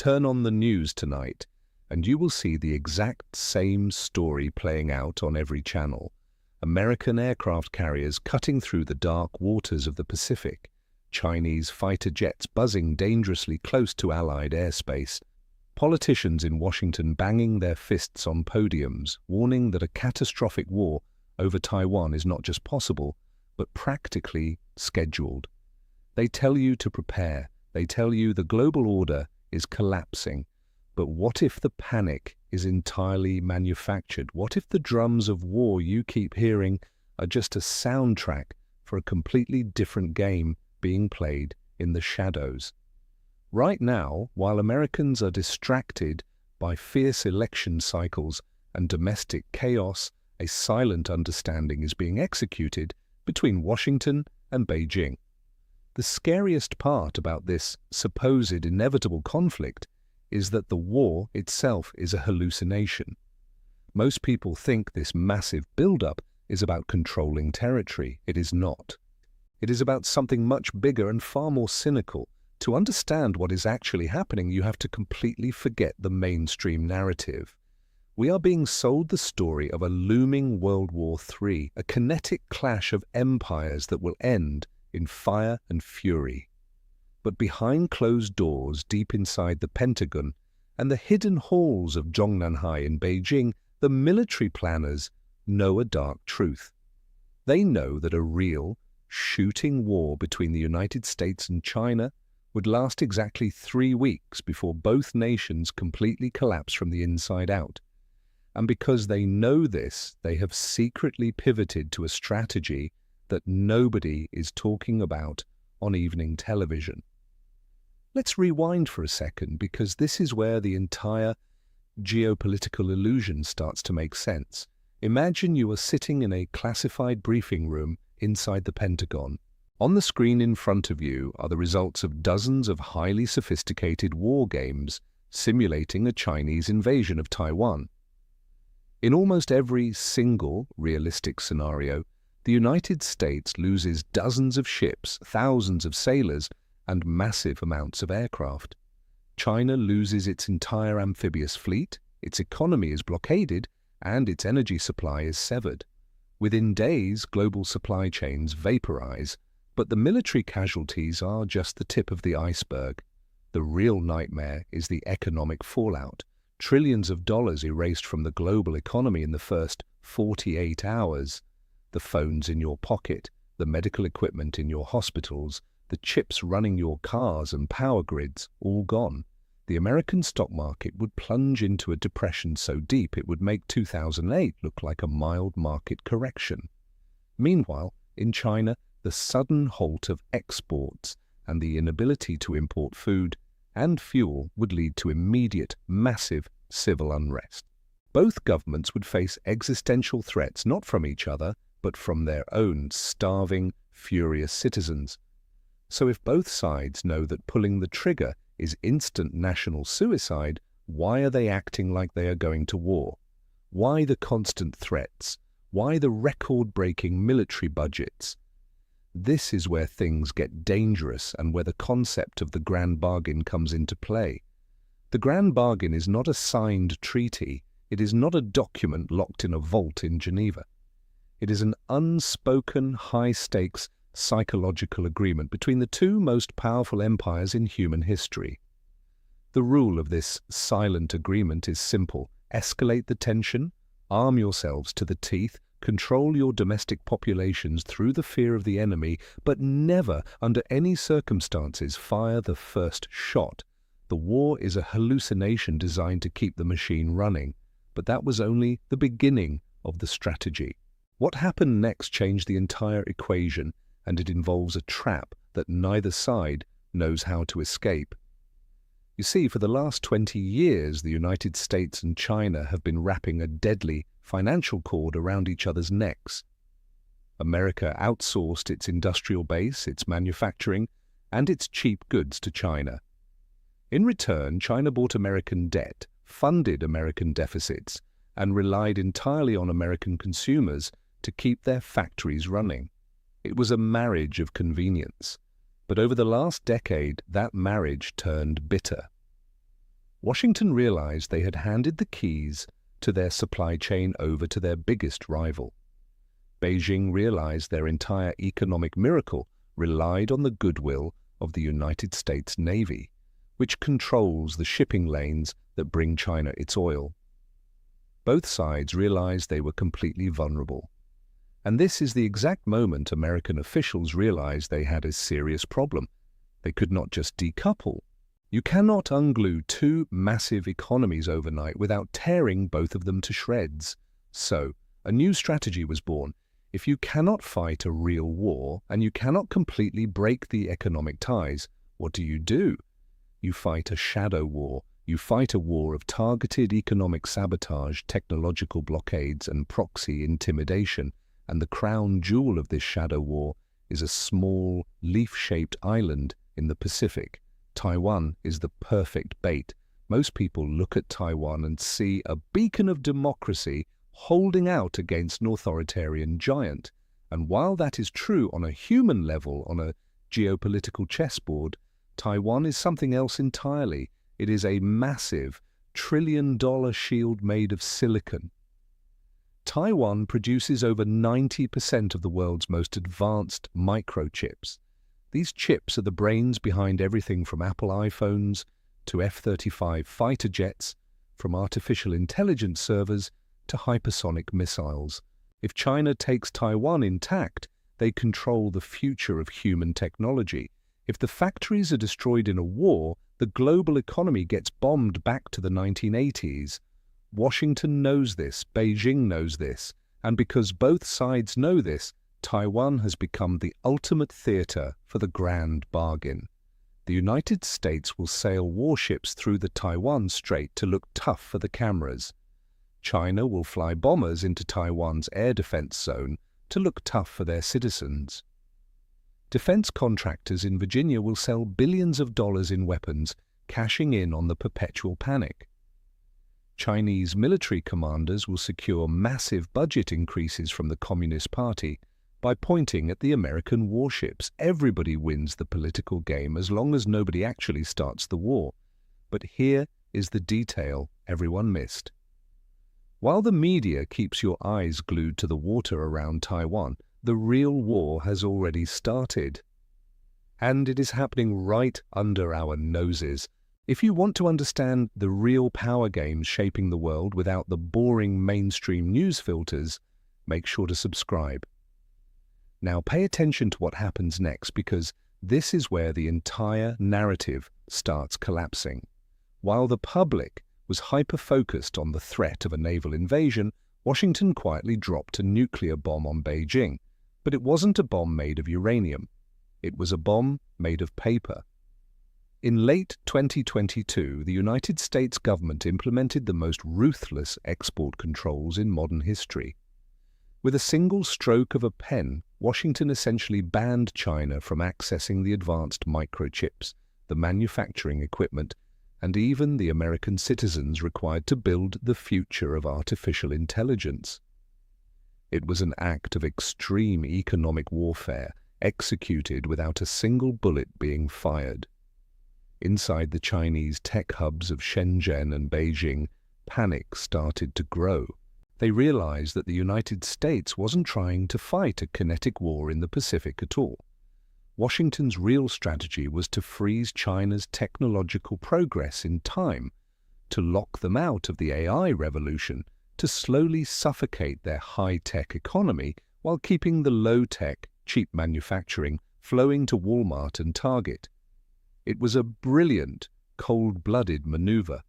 Turn on the news tonight, and you will see the exact same story playing out on every channel. American aircraft carriers cutting through the dark waters of the Pacific, Chinese fighter jets buzzing dangerously close to Allied airspace, politicians in Washington banging their fists on podiums, warning that a catastrophic war over Taiwan is not just possible, but practically scheduled. They tell you to prepare. They tell you the global order is collapsing. But what if the panic is entirely manufactured? What if the drums of war you keep hearing are just a soundtrack for a completely different game being played in the shadows? Right now, while Americans are distracted by fierce election cycles and domestic chaos, a silent understanding is being executed between Washington and Beijing. The scariest part about this supposed inevitable conflict is that the war itself is a hallucination. Most people think this massive build-up is about controlling territory. It is not. It is about something much bigger and far more cynical. To understand what is actually happening, you have to completely forget the mainstream narrative. We are being sold the story of a looming World War III, a kinetic clash of empires that will end in fire and fury. But behind closed doors, deep inside the Pentagon and the hidden halls of Zhongnanhai in Beijing, the military planners know a dark truth. They know that a real, shooting war between the United States and China would last exactly 3 weeks before both nations completely collapse from the inside out. And because they know this, they have secretly pivoted to a strategy that nobody is talking about on evening television. Let's rewind for a second, because this is where the entire geopolitical illusion starts to make sense. Imagine you are sitting in a classified briefing room inside the Pentagon. On the screen in front of you are the results of dozens of highly sophisticated war games simulating a Chinese invasion of Taiwan. In almost every single realistic scenario, the United States loses dozens of ships, thousands of sailors, and massive amounts of aircraft. China loses its entire amphibious fleet, its economy is blockaded, and its energy supply is severed. Within days, global supply chains vaporize, but the military casualties are just the tip of the iceberg. The real nightmare is the economic fallout. Trillions of dollars erased from the global economy in the first 48 hours. The phones in your pocket, the medical equipment in your hospitals, the chips running your cars and power grids, all gone. The American stock market would plunge into a depression so deep it would make 2008 look like a mild market correction. Meanwhile, in China, the sudden halt of exports and the inability to import food and fuel would lead to immediate, massive civil unrest. Both governments would face existential threats not from each other, but from their own starving, furious citizens. So if both sides know that pulling the trigger is instant national suicide, why are they acting like they are going to war? Why the constant threats? Why the record-breaking military budgets? This is where things get dangerous and where the concept of the grand bargain comes into play. The grand bargain is not a signed treaty. It is not a document locked in a vault in Geneva. It is an unspoken, high-stakes psychological agreement between the two most powerful empires in human history. The rule of this silent agreement is simple. Escalate the tension, arm yourselves to the teeth, control your domestic populations through the fear of the enemy, but never, under any circumstances, fire the first shot. The war is a hallucination designed to keep the machine running, but that was only the beginning of the strategy. What happened next changed the entire equation, and it involves a trap that neither side knows how to escape. You see, for the last 20 years, the United States and China have been wrapping a deadly financial cord around each other's necks. America outsourced its industrial base, its manufacturing, and its cheap goods to China. In return, China bought American debt, funded American deficits, and relied entirely on American consumers to keep their factories running. It was a marriage of convenience. But over the last decade, that marriage turned bitter. Washington realized they had handed the keys to their supply chain over to their biggest rival. Beijing realized their entire economic miracle relied on the goodwill of the United States Navy, which controls the shipping lanes that bring China its oil. Both sides realized they were completely vulnerable. And this is the exact moment American officials realized they had a serious problem. They could not just decouple. You cannot unglue two massive economies overnight without tearing both of them to shreds. So, a new strategy was born. If you cannot fight a real war and you cannot completely break the economic ties, what do? You fight a shadow war. You fight a war of targeted economic sabotage, technological blockades, and proxy intimidation. And the crown jewel of this shadow war is a small, leaf-shaped island in the Pacific. Taiwan is the perfect bait. Most people look at Taiwan and see a beacon of democracy holding out against an authoritarian giant. And while that is true on a human level, on a geopolitical chessboard, Taiwan is something else entirely. It is a massive, trillion-dollar shield made of silicon. Taiwan produces over 90% of the world's most advanced microchips. These chips are the brains behind everything from Apple iPhones to F-35 fighter jets, from artificial intelligence servers to hypersonic missiles. If China takes Taiwan intact, they control the future of human technology. If the factories are destroyed in a war, the global economy gets bombed back to the 1980s. Washington knows this, Beijing knows this, and because both sides know this, Taiwan has become the ultimate theater for the grand bargain. The United States will sail warships through the Taiwan Strait to look tough for the cameras. China will fly bombers into Taiwan's air defense zone to look tough for their citizens. Defense contractors in Virginia will sell billions of dollars in weapons, cashing in on the perpetual panic. Chinese military commanders will secure massive budget increases from the Communist Party by pointing at the American warships. Everybody wins the political game as long as nobody actually starts the war. But here is the detail everyone missed. While the media keeps your eyes glued to the water around Taiwan, the real war has already started. And it is happening right under our noses. If you want to understand the real power games shaping the world without the boring mainstream news filters, make sure to subscribe. Now pay attention to what happens next, because this is where the entire narrative starts collapsing. While the public was hyper-focused on the threat of a naval invasion, Washington quietly dropped a nuclear bomb on Beijing. But it wasn't a bomb made of uranium. It was a bomb made of paper. In late 2022, the United States government implemented the most ruthless export controls in modern history. With a single stroke of a pen, Washington essentially banned China from accessing the advanced microchips, the manufacturing equipment, and even the American citizens required to build the future of artificial intelligence. It was an act of extreme economic warfare, executed without a single bullet being fired. Inside the Chinese tech hubs of Shenzhen and Beijing, panic started to grow. They realized that the United States wasn't trying to fight a kinetic war in the Pacific at all. Washington's real strategy was to freeze China's technological progress in time, to lock them out of the AI revolution, to slowly suffocate their high-tech economy while keeping the low-tech, cheap manufacturing flowing to Walmart and Target. It was a brilliant, cold-blooded maneuver.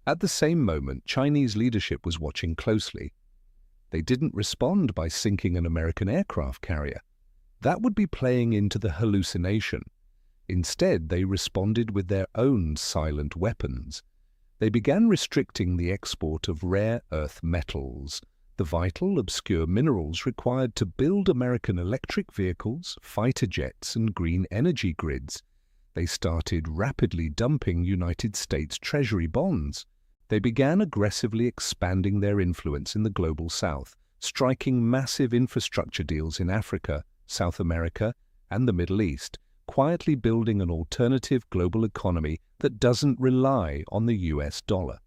At the same moment, Chinese leadership was watching closely. They didn't respond by sinking an American aircraft carrier. That would be playing into the hallucination. Instead, they responded with their own silent weapons. They began restricting the export of rare earth metals, the vital, obscure minerals required to build American electric vehicles, fighter jets, and green energy grids. They started rapidly dumping United States Treasury bonds. They began aggressively expanding their influence in the global South, striking massive infrastructure deals in Africa, South America, and the Middle East, quietly building an alternative global economy that doesn't rely on the US dollar.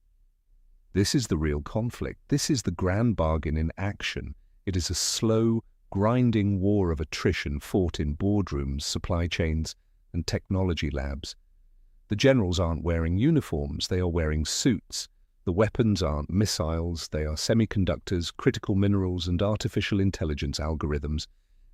This is the real conflict. This is the grand bargain in action. It is a slow, grinding war of attrition fought in boardrooms, supply chains, and technology labs. The generals aren't wearing uniforms, they are wearing suits. The weapons aren't missiles, they are semiconductors, critical minerals, and artificial intelligence algorithms.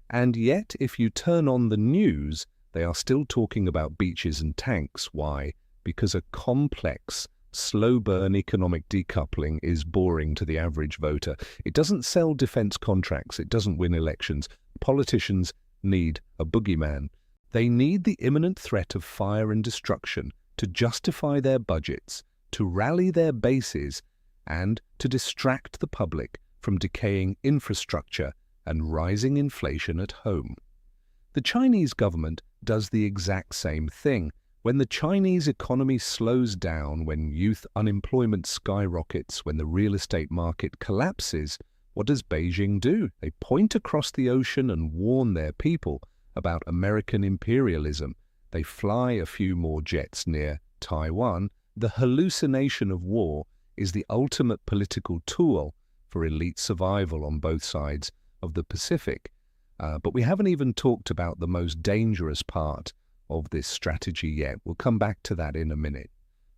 And yet, if you turn on the news, they are still talking about beaches and tanks. Why? Because a complex, slow-burn economic decoupling is boring to the average voter. It doesn't sell defense contracts, it doesn't win elections. Politicians need a boogeyman. They need the imminent threat of fire and destruction to justify their budgets, to rally their bases, and to distract the public from decaying infrastructure and rising inflation at home. The Chinese government does the exact same thing. When the Chinese economy slows down, when youth unemployment skyrockets, when the real estate market collapses, what does Beijing do? They point across the ocean and warn their people about American imperialism. They fly a few more jets near Taiwan. The hallucination of war is the ultimate political tool for elite survival on both sides of the Pacific. But we haven't even talked about the most dangerous part of this strategy yet. We'll come back to that in a minute.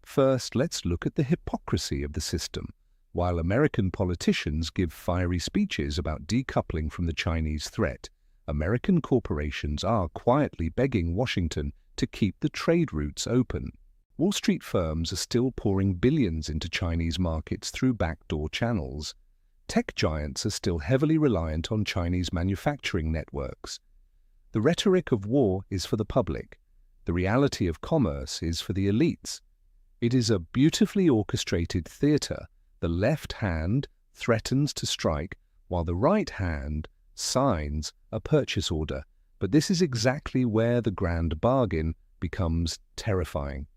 First, let's look at the hypocrisy of the system. While American politicians give fiery speeches about decoupling from the Chinese threat, American corporations are quietly begging Washington to keep the trade routes open. Wall Street firms are still pouring billions into Chinese markets through backdoor channels. Tech giants are still heavily reliant on Chinese manufacturing networks. The rhetoric of war is for the public. The reality of commerce is for the elites. It is a beautifully orchestrated theater. The left hand threatens to strike, while the right hand signs a purchase order. But this is exactly where the grand bargain becomes terrifying.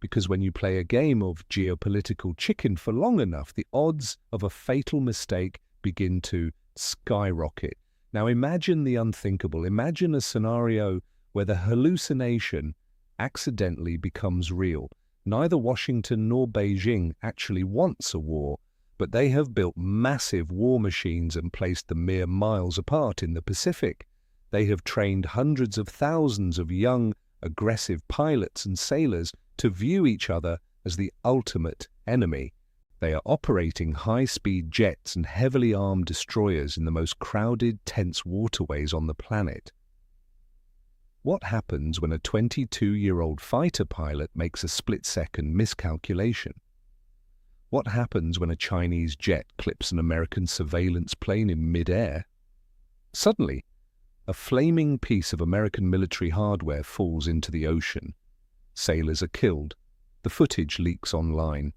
Because when you play a game of geopolitical chicken for long enough, the odds of a fatal mistake begin to skyrocket. Now imagine the unthinkable. Imagine a scenario where the hallucination accidentally becomes real. Neither Washington nor Beijing actually wants a war, but they have built massive war machines and placed them mere miles apart in the Pacific. They have trained hundreds of thousands of young, aggressive pilots and sailors to view each other as the ultimate enemy. They are operating high-speed jets and heavily armed destroyers in the most crowded, tense waterways on the planet. What happens when a 22-year-old fighter pilot makes a split-second miscalculation? What happens when a Chinese jet clips an American surveillance plane in mid-air? Suddenly, a flaming piece of American military hardware falls into the ocean. Sailors are killed. The footage leaks online.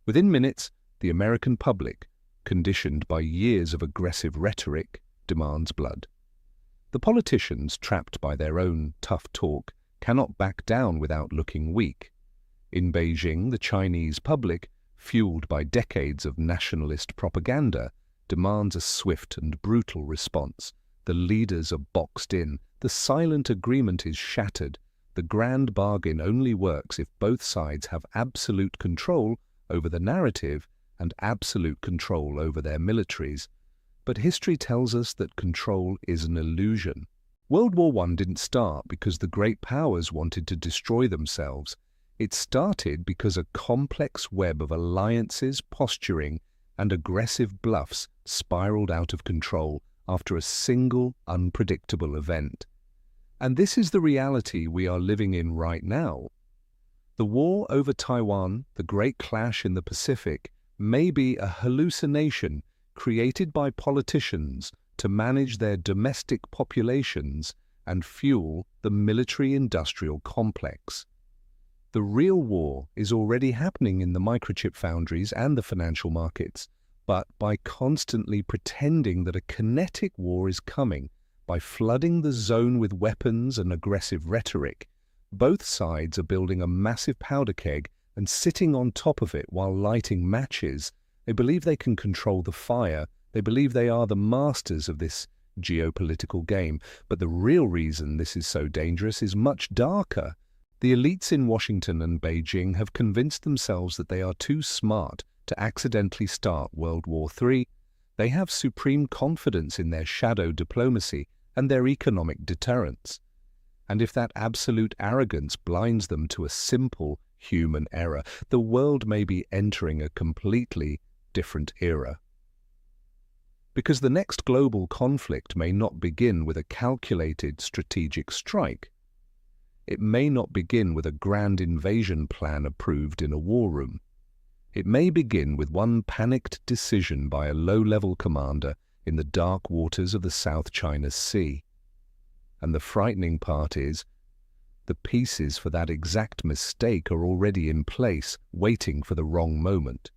Within minutes, the American public, conditioned by years of aggressive rhetoric, demands blood. The politicians, trapped by their own tough talk, cannot back down without looking weak. In Beijing, the Chinese public, fueled by decades of nationalist propaganda, demands a swift and brutal response. The leaders are boxed in. The silent agreement is shattered. The grand bargain only works if both sides have absolute control over the narrative and absolute control over their militaries. But history tells us that control is an illusion. World War I didn't start because the great powers wanted to destroy themselves. It started because a complex web of alliances, posturing, and aggressive bluffs spiraled out of control after a single unpredictable event. And this is the reality we are living in right now. The war over Taiwan, the great clash in the Pacific, may be a hallucination created by politicians to manage their domestic populations and fuel the military-industrial complex. The real war is already happening in the microchip foundries and the financial markets, but by constantly pretending that a kinetic war is coming, by flooding the zone with weapons and aggressive rhetoric, both sides are building a massive powder keg and sitting on top of it while lighting matches. They believe they can control the fire. They believe they are the masters of this geopolitical game. But the real reason this is so dangerous is much darker. The elites in Washington and Beijing have convinced themselves that they are too smart to accidentally start World War III. They have supreme confidence in their shadow diplomacy and their economic deterrence. And if that absolute arrogance blinds them to a simple human error, the world may be entering a completely different era. Because the next global conflict may not begin with a calculated strategic strike. It may not begin with a grand invasion plan approved in a war room. It may begin with one panicked decision by a low-level commander in the dark waters of the South China Sea. And the frightening part is, the pieces for that exact mistake are already in place, waiting for the wrong moment.